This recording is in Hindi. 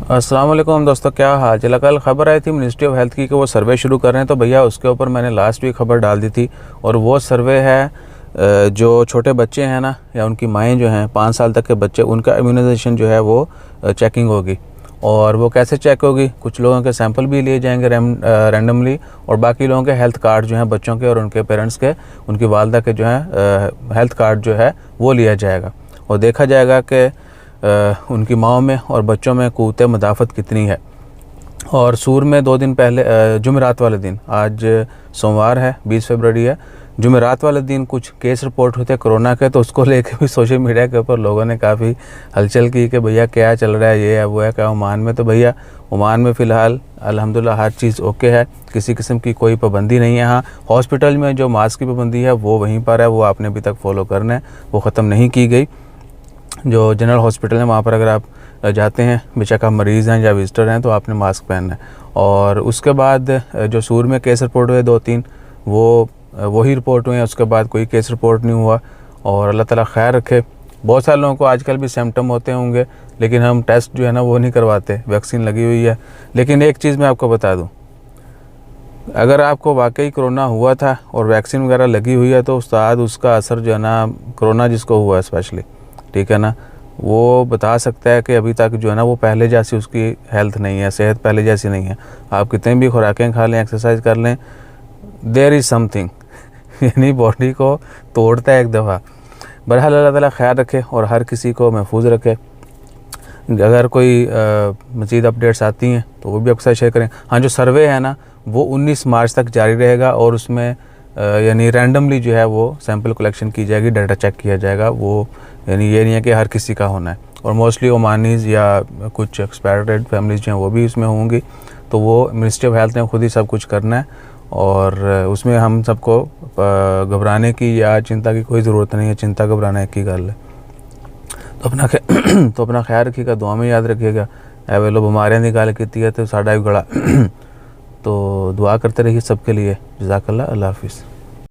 अस्सलाम वालेकुम दोस्तों, क्या हाल चला। कल ख़बर आई थी मिनिस्ट्री ऑफ हेल्थ की कि वो सर्वे शुरू कर रहे हैं। तो भैया उसके ऊपर मैंने लास्ट वीक खबर डाल दी थी। और वो सर्वे है जो छोटे बच्चे हैं ना, या उनकी माएँ जो हैं 5 साल तक के बच्चे, उनका इम्यूनाइजेशन जो है वो चेकिंग होगी। और वो कैसे चेक होगी, कुछ लोगों के सैंपल भी लिए जाएंगे रैंडमली, और बाकी लोगों के हेल्थ कार्ड जो हैं बच्चों के और उनके पेरेंट्स के, उनकी वालदा के जो है हेल्थ कार्ड जो है वो लिया जाएगा। और देखा जाएगा कि उनकी माँओं में और बच्चों में क़ुव्वत मदाफ़त कितनी है। और सूर में 2 दिन पहले जुमेरात वाले दिन, आज सोमवार है 20 फरवरी है, जुमेरात वाले दिन कुछ केस रिपोर्ट होते कोरोना के। तो उसको लेके भी सोशल मीडिया के ऊपर लोगों ने काफ़ी हलचल की कि भैया क्या चल रहा है, ये है वो है क्या ओमान में। तो भैया ओमान में फ़िलहाल अल्हम्दुलिल्लाह हर चीज़ ओके है, किसी किस्म की कोई पाबंदी नहीं है। हाँ, हॉस्पिटल में जो मास्क की पाबंदी है वो वहीं पर है, वो आपने अभी तक फॉलो करना है, वो ख़त्म नहीं की गई। जो जनरल हॉस्पिटल है वहाँ पर अगर आप जाते हैं, बेशक आप मरीज़ हैं या विजिटर हैं, तो आपने मास्क पहनना है। और उसके बाद जो सूर में केस रिपोर्ट हुए 2-3, वही रिपोर्ट हुए हैं। उसके बाद कोई केस रिपोर्ट नहीं हुआ। और अल्लाह ताला खैर रखे। बहुत सारे लोगों को आजकल भी सिम्टम होते होंगे, लेकिन हम टेस्ट जो है ना वो नहीं करवाते, वैक्सीन लगी हुई है। लेकिन एक चीज़ मैं आपको बता दूँ, अगर आपको वाकई कोरोना हुआ था और वैक्सीन वगैरह लगी हुई है, तो उस्ताद उसका असर जो है ना, कोरोना जिसको हुआ है स्पेशली, ठीक है ना, वो बता सकता है कि अभी तक जो है ना वो पहले जैसी उसकी हेल्थ नहीं है, सेहत पहले जैसी नहीं है। आप कितनी भी खुराकें खा लें, एक्सरसाइज कर लें, देयर इज़ समथिंग यानी बॉडी को तोड़ता है एक दफ़ा। बहरहाल अल्लाह ताला ख़ैर रखे और हर किसी को महफूज रखे। अगर कोई मज़ीद अपडेट्स आती हैं तो वो भी आपके साथ शेयर करें। हाँ, जो सर्वे है ना वो 19 मार्च तक जारी रहेगा, और उसमें यानी रैंडमली जो है वो सैंपल कलेक्शन की जाएगी, डाटा चेक किया जाएगा। वो यानी ये नहीं है कि हर किसी का होना है। और मोस्टली ओमानीज़ या कुछ एक्सपायर्ड फैमिलीज़ जो हैं वो भी इसमें होंगी। तो वो मिनिस्ट्री ऑफ हेल्थ ने खुद ही सब कुछ करना है, और उसमें हम सबको घबराने की या चिंता की कोई ज़रूरत नहीं है। चिंता घबराने की गल है। तो अपना ख्याल रखिएगा, दुआ में याद रखिएगा। ए वेलो बीमारियां की गल की है तो साडा भी गला तो दुआ करते रहिए सबके लिए। जज़ाकल्लाह। अल्लाह हाफिज़।